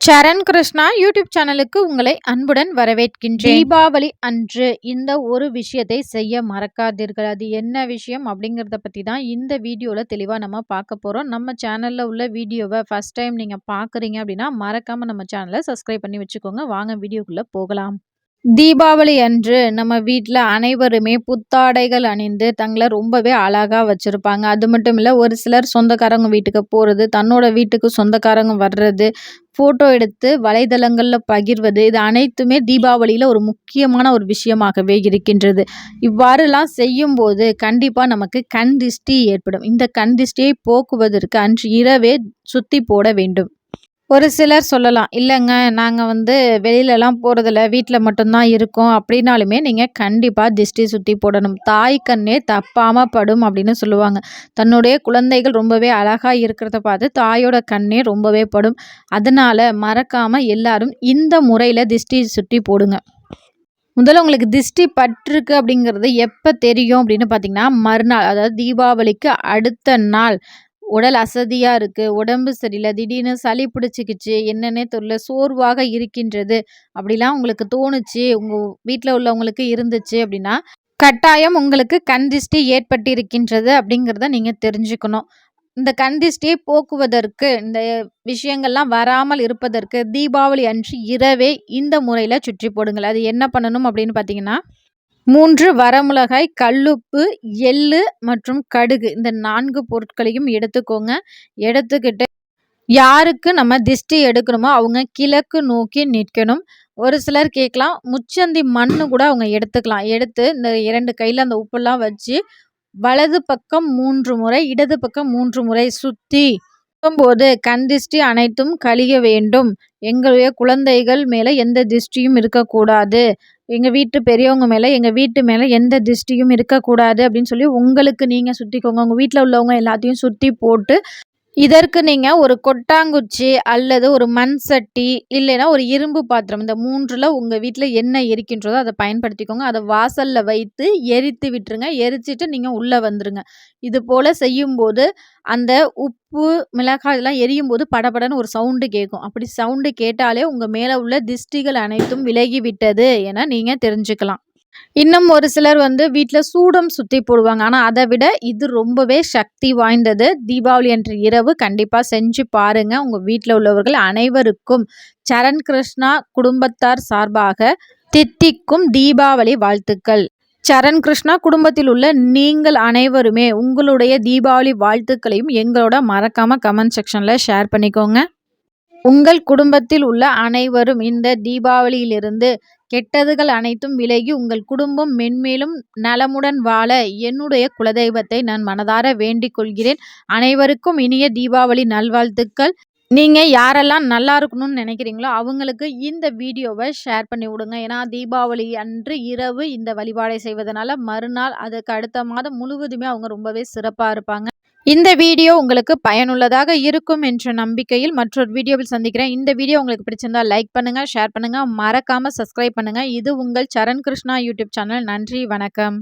சரண் Krishna YouTube சேனலுக்கு உங்களை அன்புடன் வரவேற்கின்றேன். தீபாவளி அன்று இந்த ஒரு விஷயத்தை செய்ய மறக்காதீர்கள். அது என்ன விஷயம் அப்படிங்கிறத பற்றி தான் இந்த வீடியோவில் தெளிவாக நம்ம பார்க்க போகிறோம். நம்ம சேனலில் உள்ள வீடியோவை ஃபஸ்ட் டைம் நீங்கள் பார்க்குறீங்க அப்படின்னா மறக்காமல் நம்ம சேனலை சப்ஸ்கிரைப் பண்ணி வச்சுக்கோங்க. வாங்க வீடியோக்குள்ளே போகலாம். தீபாவளி அன்று நம்ம வீட்டில் அனைவருமே புத்தாடைகள் அணிந்து தங்களை ரொம்பவே அழகாக வச்சுருப்பாங்க. அது மட்டும் இல்லை, ஒரு சிலர் சொந்தக்காரங்க வீட்டுக்கு போகிறது, தன்னோட வீட்டுக்கு சொந்தக்காரங்க வர்றது, ஃபோட்டோ எடுத்து வலைதளங்களில் பகிர்வது, இது அனைத்துமே தீபாவளியில் ஒரு முக்கியமான ஒரு விஷயமாகவே இருக்கின்றது. இவ்வாறுலாம் செய்யும்போது கண்டிப்பாக நமக்கு கண் திஷ்டி ஏற்படும். இந்த கண் திஷ்டியை போக்குவதற்கு அன்று இரவே சுத்தி போட வேண்டும். ஒரு சிலர் சொல்லலாம், இல்லைங்க நாங்கள் வெளியிலலாம் போகிறதில்ல, வீட்டில் மட்டும்தான் இருக்கோம் அப்படின்னாலுமே நீங்கள் கண்டிப்பாக திஷ்டி சுற்றி போடணும். தாய் கண்ணே தப்பாமல் படும் அப்படின்னு சொல்லுவாங்க. தன்னுடைய குழந்தைகள் ரொம்பவே அழகாக இருக்கிறத பார்த்து தாயோட கண்ணே ரொம்பவே படும். அதனால் மறக்காமல் எல்லாரும் இந்த முறையில் திஷ்டி சுற்றி போடுங்க. முதல்ல உங்களுக்கு திஷ்டி பட்டிருக்கு அப்படிங்கிறது எப்போ தெரியும் அப்படின்னு பார்த்தீங்கன்னா, மறுநாள், அதாவது தீபாவளிக்கு அடுத்த நாள் உடல் அசதியாக இருக்குது, உடம்பு சரியில்லை, திடீர்னு சளி பிடிச்சிக்கிச்சு, என்னன்னே தெரியல, சோர்வாக இருக்கின்றது அப்படிலாம் உங்களுக்கு தோணுச்சு, உங்கள் வீட்டில் உள்ளவங்களுக்கு இருந்துச்சு அப்படின்னா கட்டாயம் உங்களுக்கு கண் திஷ்டி ஏற்பட்டிருக்கின்றது அப்படிங்கிறத நீங்கள் தெரிஞ்சுக்கணும். இந்த கண் திஷ்டியை போக்குவதற்கு, இந்த விஷயங்கள்லாம் வராமல் இருப்பதற்கு தீபாவளி அன்று இரவே இந்த முறையில் சுற்றி போடுங்கள். அது என்ன பண்ணணும் அப்படின்னு பார்த்தீங்கன்னா, 3 வரமிளகாய், கல்லுப்பு, எள்ளு மற்றும் கடுகு, இந்த 4 பொருட்களையும் எடுத்துக்கோங்க. எடுத்துக்கிட்டு யாருக்கு நம்ம திஷ்டி எடுக்கணுமோ அவங்க கிழக்கு நோக்கி நிற்கணும். ஒரு சிலர் கேட்கலாம், முச்சந்தி மண்ணு கூட அவங்க எடுத்துக்கலாம். எடுத்து இந்த 2 கையில் அந்த உப்பெல்லாம் வச்சு வலது பக்கம் 3 முறை, இடது பக்கம் 3 முறை சுற்றி போது கண் திஷ்டி அனைத்தும் கழிய வேண்டும். எங்களுடைய குழந்தைகள் மேலே எந்த திஷ்டியும் இருக்கக்கூடாது, எங்கள் வீட்டு பெரியவங்க மேலே, எங்கள் வீட்டு மேலே எந்த திஷ்டியும் இருக்கக்கூடாது அப்படின்னு சொல்லி உங்களுக்கு நீங்கள் சுற்றிக்கோங்க. உங்கள் வீட்டில் உள்ளவங்க எல்லாத்தையும் சுற்றி போட்டு, இதற்கு நீங்கள் ஒரு கொட்டாங்குச்சி அல்லது ஒரு மண் சட்டி இல்லைன்னா ஒரு இரும்பு பாத்திரம், இந்த 3ல் உங்கள் வீட்டில் என்ன எரிக்கின்றதோ அதை பயன்படுத்திக்கோங்க. அதை வாசலில் வைத்து எரித்து விட்டுருங்க. எரிச்சிட்டு நீங்கள் உள்ளே வந்துருங்க. இது போல் செய்யும்போது அந்த உப்பு, மிளகாய் இதெல்லாம் எரியும் போது படபடன்னு ஒரு சவுண்டு கேட்கும். அப்படி சவுண்டு கேட்டாலே உங்கள் மேலே உள்ள திஷ்டிகள் அனைத்தும் விலகிவிட்டது என நீங்கள் தெரிஞ்சுக்கலாம். இன்னும் ஒரு சிலர் வீட்டில் சூடம் சுற்றி போடுவாங்க. ஆனால் அதை விட இது ரொம்பவே சக்தி வாய்ந்தது. தீபாவளி அன்று இரவு கண்டிப்பாக செஞ்சு பாருங்க. உங்கள் வீட்டில் உள்ளவர்கள் அனைவருக்கும் சரண் கிருஷ்ணா குடும்பத்தார் சார்பாக தித்திக்கும் தீபாவளி வாழ்த்துக்கள். சரண் கிருஷ்ணா குடும்பத்தில் உள்ள நீங்கள் அனைவருமே உங்களுடைய தீபாவளி வாழ்த்துக்களையும் எங்களோட மறக்காம கமெண்ட் செக்ஷனில் ஷேர் பண்ணிக்கோங்க. உங்கள் குடும்பத்தில் உள்ள அனைவரும் இந்த தீபாவளியிலிருந்து கெட்டதுகள் அனைத்தும் விலகி உங்கள் குடும்பம் மென்மேலும் நலமுடன் வாழ என்னுடைய குலதெய்வத்தை நான் மனதார வேண்டிக் கொள்கிறேன். அனைவருக்கும் இனிய தீபாவளி நல்வாழ்த்துக்கள். நீங்கள் யாரெல்லாம் நல்லா இருக்கணும்னு நினைக்கிறீங்களோ அவங்களுக்கு இந்த வீடியோவை ஷேர் பண்ணி விடுங்க. ஏன்னா தீபாவளி அன்று இரவு இந்த வழிபாடை செய்வதனால மறுநாள், அதுக்கு அடுத்த மாதம் முழுவதுமே அவங்க ரொம்பவே சிறப்பாக இருப்பாங்க. இந்த வீடியோ உங்களுக்கு பயனுள்ளதாக இருக்கும் என்ற நம்பிக்கையில் மற்றொரு வீடியோவில் சந்திக்கிறேன். இந்த வீடியோ உங்களுக்கு பிடிச்சிருந்தா லைக் பண்ணுங்க, ஷேர் பண்ணுங்க, மறக்காம சப்ஸ்கிரைப் பண்ணுங்க. இது உங்கள் சரண் கிருஷ்ணா யூடியூப் சேனல். நன்றி, வணக்கம்.